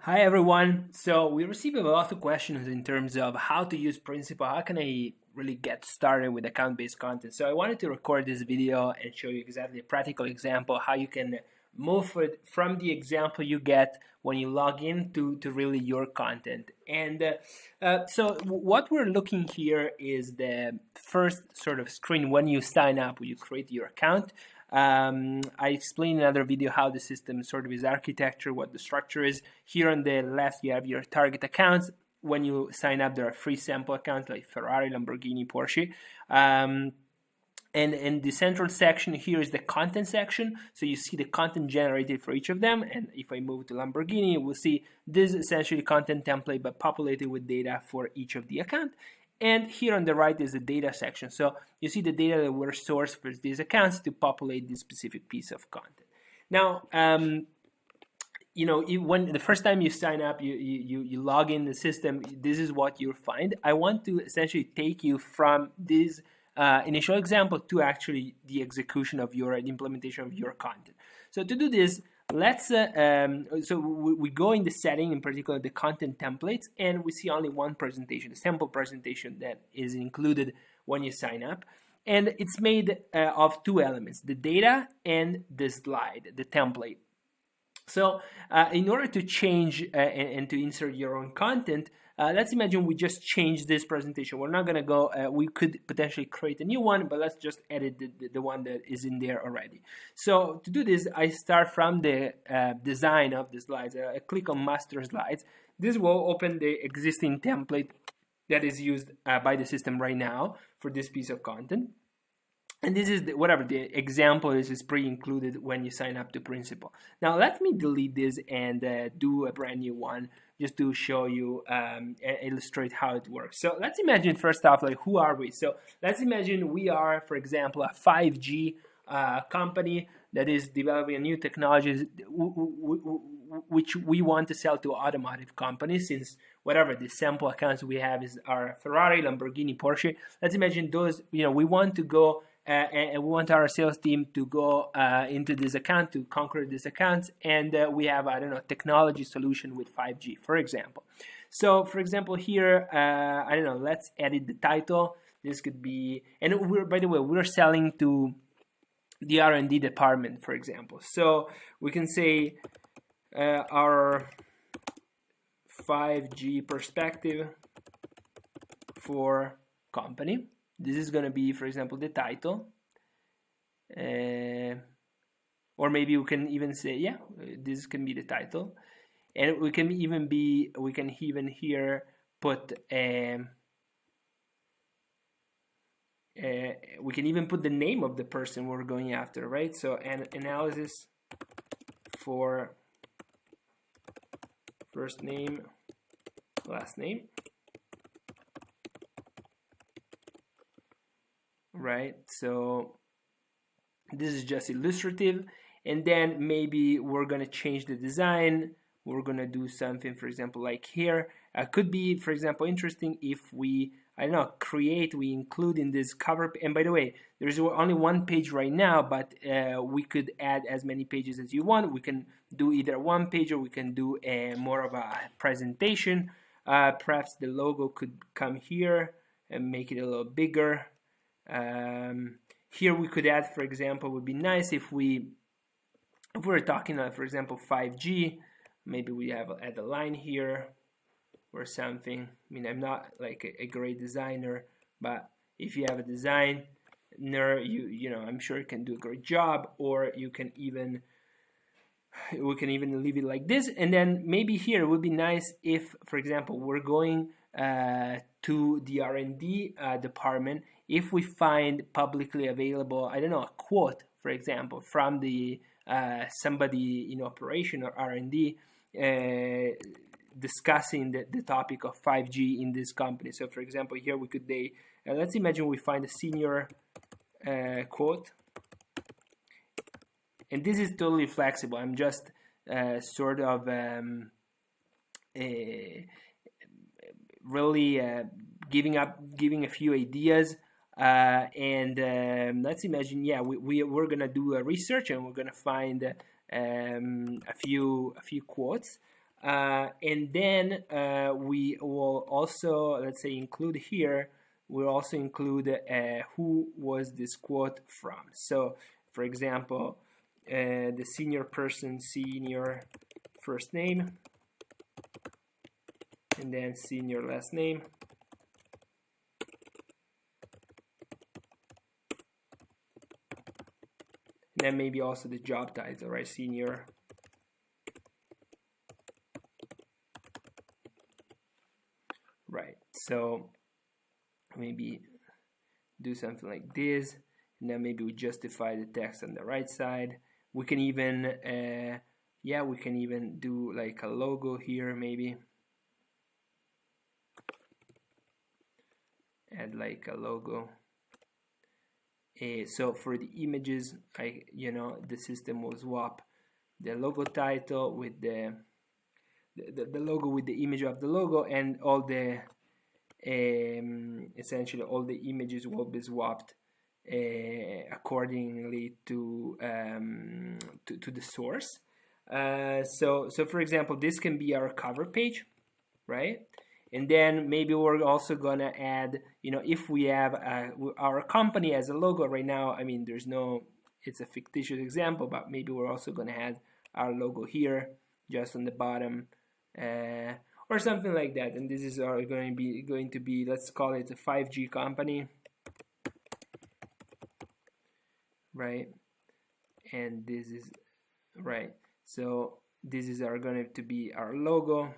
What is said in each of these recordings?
Hi everyone. So we received a lot of questions in terms of how to use Principal. How can I really get started with account-based content? So I wanted to record this video and show you exactly a practical example how you can move it from the example you get when you log in to really your content. And what we're looking here is the first sort of screen when you sign up, when you create your account. I explained in another video how the system sort of is architecture, what the structure is. Here on the left, you have your target accounts. When you sign up, there are free sample accounts like Ferrari, Lamborghini, Porsche. And the central section here is the content section. So you see the content generated for each of them. And if I move to Lamborghini, we'll see this is essentially content template, but populated with data for each of the account. And here on the right is the data section. So you see the data that were sourced for these accounts to populate this specific piece of content. Now, when the first time you sign up, you log in the system, this is what you'll find. I want to essentially take you from this initial example to actually the execution of the implementation of your content. So to do this, let's we go in the setting, in particular the content templates, and we see only one presentation, the sample presentation that is included when you sign up. And it's made of two elements, the data and the slide, the template. So in order to change and to insert your own content, let's imagine we just change this presentation. We're not going to go, we could potentially create a new one, but let's just edit the one that is in there already. So to do this, I start from the design of the slides. I click on master slides. This will open the existing template that is used by the system right now for this piece of content. And this is whatever the example is pre-included when you sign up to Principal. Now let me delete this and do a brand new one just to show you and illustrate how it works. So let's imagine first off, like, who are we? So let's imagine we are, for example, a 5G company that is developing a new technology which we want to sell to automotive companies, since whatever the sample accounts we have are Ferrari, Lamborghini, Porsche. Let's imagine those, we want to go and we want our sales team to go into this account, to conquer this account, and we have, I don't know, technology solution with 5G, for example. So, for example, here, I don't know, let's edit the title. This could be, and by the way, we're selling to the R&D department, for example. So we can say our 5G perspective for company. This is going to be, for example, the title. Or maybe we can even say, yeah, this can be the title. And we can even here put we can even put the name of the person we're going after, right? So an analysis for first name, last name. Right, so this is just illustrative, and then maybe we're gonna change the design. We're gonna do something, for example, like here. Could be, for example, interesting if we, I don't know, we include in this cover. And by the way, there's only one page right now, but we could add as many pages as you want. We can do either one page, or we can do more of a presentation. Perhaps the logo could come here and make it a little bigger. Here we could add, for example, would be nice if we're talking for example, 5G, maybe we add a line here or something. I mean, I'm not like a great designer, but if you have a designer, I'm sure you can do a great job. Or we can even leave it like this. And then maybe here it would be nice if, for example, we're going to the R&D department. If we find publicly available, I don't know, a quote, for example, from the somebody in operation or R&D discussing the topic of 5G in this company. So, for example, here we could let's imagine we find a senior quote, and this is totally flexible. I'm just sort of really giving a few ideas. Let's imagine, yeah, we're gonna do a research, and we're gonna find a few quotes. And then we will also, let's say, include here, we'll also include who was this quote from. So, for example, the senior person, senior first name, and then senior last name. And then maybe also the job title, right? Senior. Right. So maybe do something like this, and then maybe we justify the text on the right side. We can even, we can even do like a logo here, maybe. Add like a logo. So for the images, the system will swap the logo title with the logo with the image of the logo, and all the essentially all the images will be swapped accordingly to the source. So for example, this can be our cover page, right? And then maybe we're also gonna add, if we have our company as a logo right now. I mean, it's a fictitious example, but maybe we're also gonna add our logo here, just on the bottom, or something like that. And this is going to be, let's call it a 5G company, right? And this is right. So this is going to be our logo.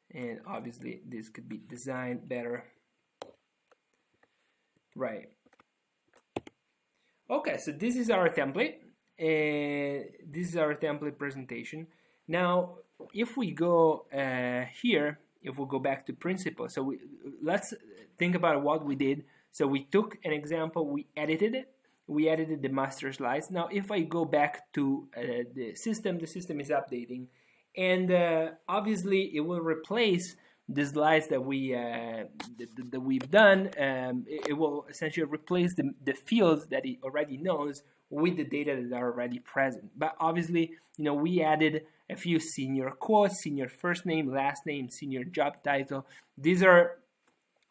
And obviously this could be designed better, right? Okay, so this is our template. This is our template presentation. Now, if we go here, if we go back to principle, so let's think about what we did. So we took an example, we edited it, we edited the master slides. Now, if I go back to the system is updating. And obviously, it will replace the slides that we've done. It will essentially replace the fields that it already knows with the data that are already present. But obviously, we added a few senior quotes, senior first name, last name, senior job title. These are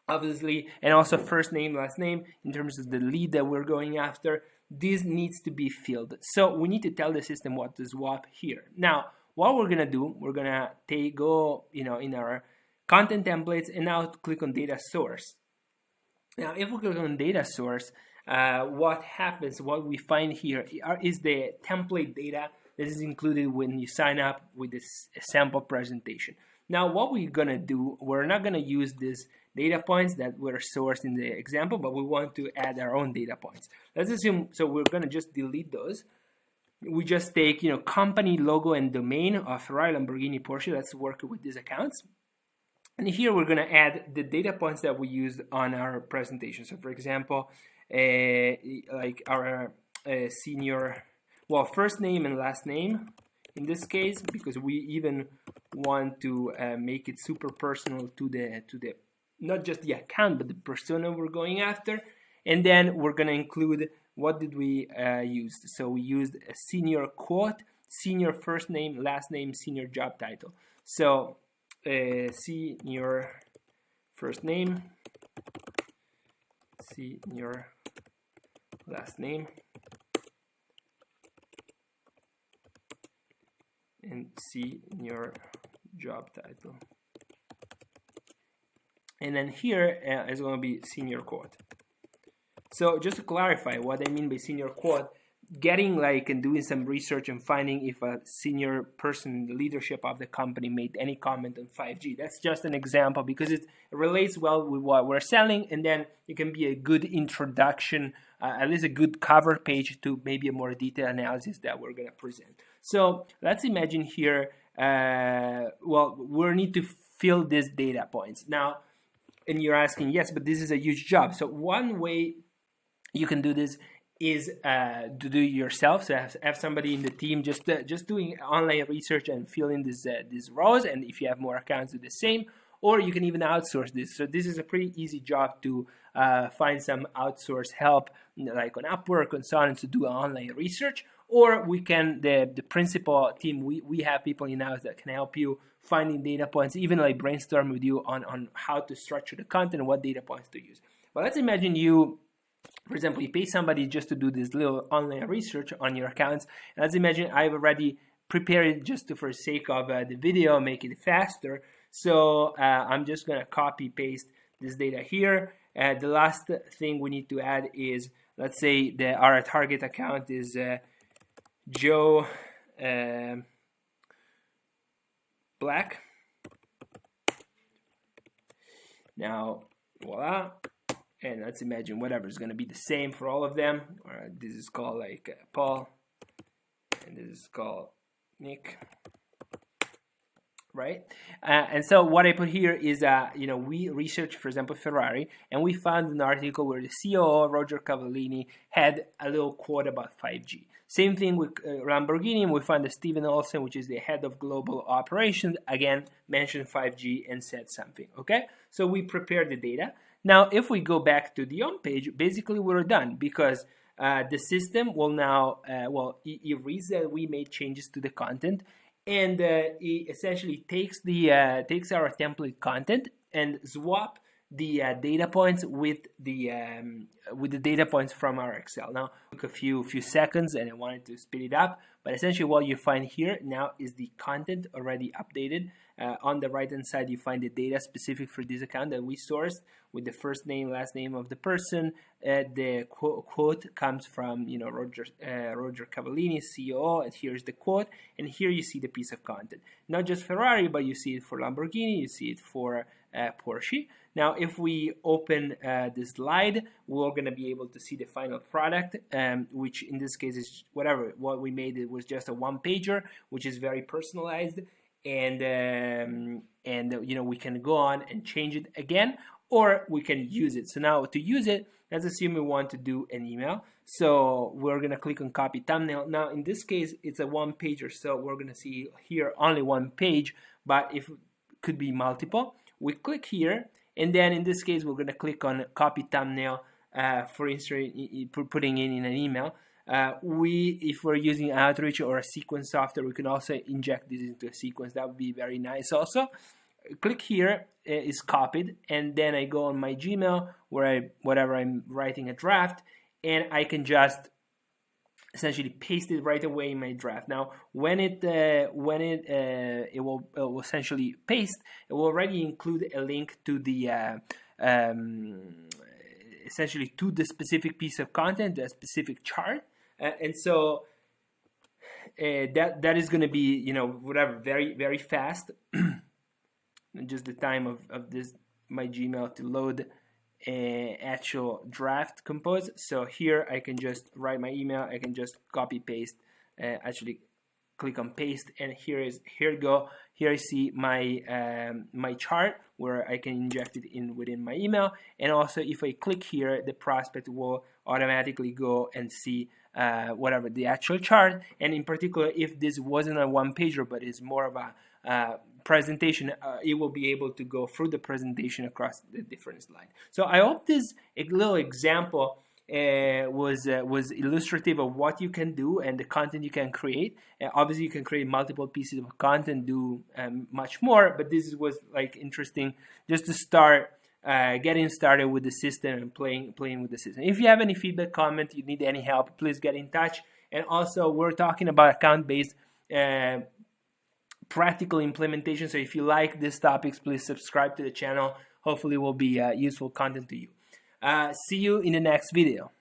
obviously, and also first name, last name, in terms of the lead that we're going after. This needs to be filled. So we need to tell the system what to swap here. Now, what we're gonna do, we're gonna go in our content templates, and now click on data source. Now, if we click on data source, what happens, what we find here is the template data that is included when you sign up with this sample presentation. Now, what we're gonna do, we're not gonna use these data points that were sourced in the example, but we want to add our own data points. Let's assume, so we're gonna just delete those. We just take, company, logo, and domain of Ferrari, Lamborghini, Porsche. Let's work with these accounts. And here we're going to add the data points that we used on our presentation. So, for example, like our senior, first name and last name in this case, because we even want to make it super personal to the not just the account, but the persona we're going after. And then we're going to include, what did we use? So we used a senior quote, senior first name, last name, senior job title. So senior first name, senior last name, and senior job title. And then here is going to be senior quote. So just to clarify what I mean by senior quote, getting and doing some research and finding if a senior person in the leadership of the company made any comment on 5G. That's just an example because it relates well with what we're selling, and then it can be a good introduction, at least a good cover page to maybe a more detailed analysis that we're going to present. So let's imagine here, we need to fill these data points. Now, and you're asking, yes, but this is a huge job. So one way you can do this is to do it yourself. So have somebody in the team just doing online research and filling these rows. And if you have more accounts, do the same. Or you can even outsource this. So this is a pretty easy job to find some outsource help, like on Upwork and so on, to do online research. or we can, the principal team, we have people in-house that can help you finding data points, even like brainstorm with you on how to structure the content and what data points to use. But let's imagine you, for example, you pay somebody just to do this little online research on your accounts. And let's imagine I've already prepared it just for the sake of the video, make it faster. So I'm just going to copy paste this data here. The last thing we need to add is, let's say our target account is Joe Black. Now, voila. And let's imagine whatever is going to be the same for all of them. This is called like Paul, and this is called Nick, right? And so what I put here is, we researched, for example, Ferrari, and we found an article where the COO, Roger Cavallini, had a little quote about 5G. Same thing with Lamborghini, and we found that Steven Olsen, which is the head of global operations, again, mentioned 5G and said something, okay? So we prepared the data. Now, if we go back to the home page, basically we're done, because the system will now, it reads that we made changes to the content, and it essentially takes our template content and swap the data points with the data points from our Excel. Now, it took a few seconds, and I wanted to speed it up, but essentially what you find here now is the content already updated. On the right hand side, you find the data specific for this account that we sourced with the first name, last name of the person. The quote comes from Roger Cavallini, CEO, and here's the quote. And here you see the piece of content. Not just Ferrari, but you see it for Lamborghini, you see it for Porsche. Now, if we open this slide, we're going to be able to see the final product, which in this case is what we made. It was just a one-pager, which is very personalized. And we can go on and change it again, or we can use it. So now to use it, let's assume we want to do an email. So we're going to click on copy thumbnail. Now in this case, it's a one pager. So we're going to see here only one page, but if it could be multiple, we click here. And then in this case, we're going to click on copy thumbnail for putting in an email. If we're using Outreach or a sequence software, we can also inject this into a sequence. That would be very nice also. Click here, is copied, and then I go on my Gmail where I'm writing a draft, and I can just essentially paste it right away in my draft. Now, when it will essentially paste, it will already include a link to the essentially to the specific piece of content, the specific chart. And so that is going to be, very, very fast. Just the time of this, my Gmail to load actual draft compose. So here I can just write my email. I can just copy paste, actually click on paste, and here you go. Here I see my my chart where I can inject it within my email. And also if I click here, the prospect will automatically go and see the actual chart. And in particular, if this wasn't a one pager but is more of a presentation, it will be able to go through the presentation across the different slides. So I hope this little example was illustrative of what you can do and the content you can create. Obviously, you can create multiple pieces of content, do much more, but this was interesting just to start getting started with the system and playing with the system. If you have any feedback, comment, you need any help, please get in touch. And also, we're talking about account-based practical implementation. So if you like these topics, please subscribe to the channel. Hopefully it will be useful content to you. See you in the next video.